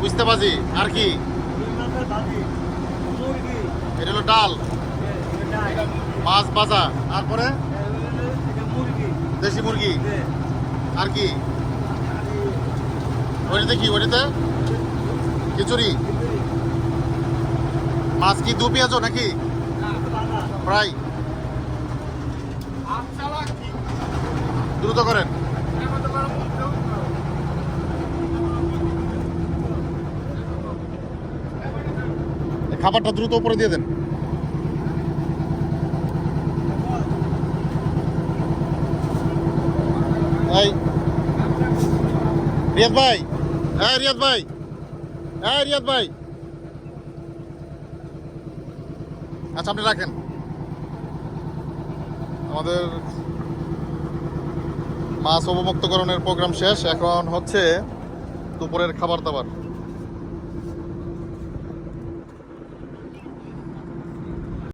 বুঝতে পারছি। আর কি? এটা হলো ডাল, মাছ ভাজা, তারপরে দেশি মুরগি। আর কি? ওইটাতে কি? ওইটাতে খিচুড়ি। মাছ কি দু পেঁয়াজও নাকি ফ্রাই? দ্রুত করেন। খাবারটা দ্রুত উপরে দিয়ে দেন। এই রিয়াদ ভাই, হ্যাঁ রিয়াদ ভাই, হ্যাঁ রিয়াদ ভাই, আচ্ছা আপনি রাখেন। আমাদের মাছ অবমুক্তকরণের প্রোগ্রাম শেষ, এখন হচ্ছে দুপুরের খাবার দাবার।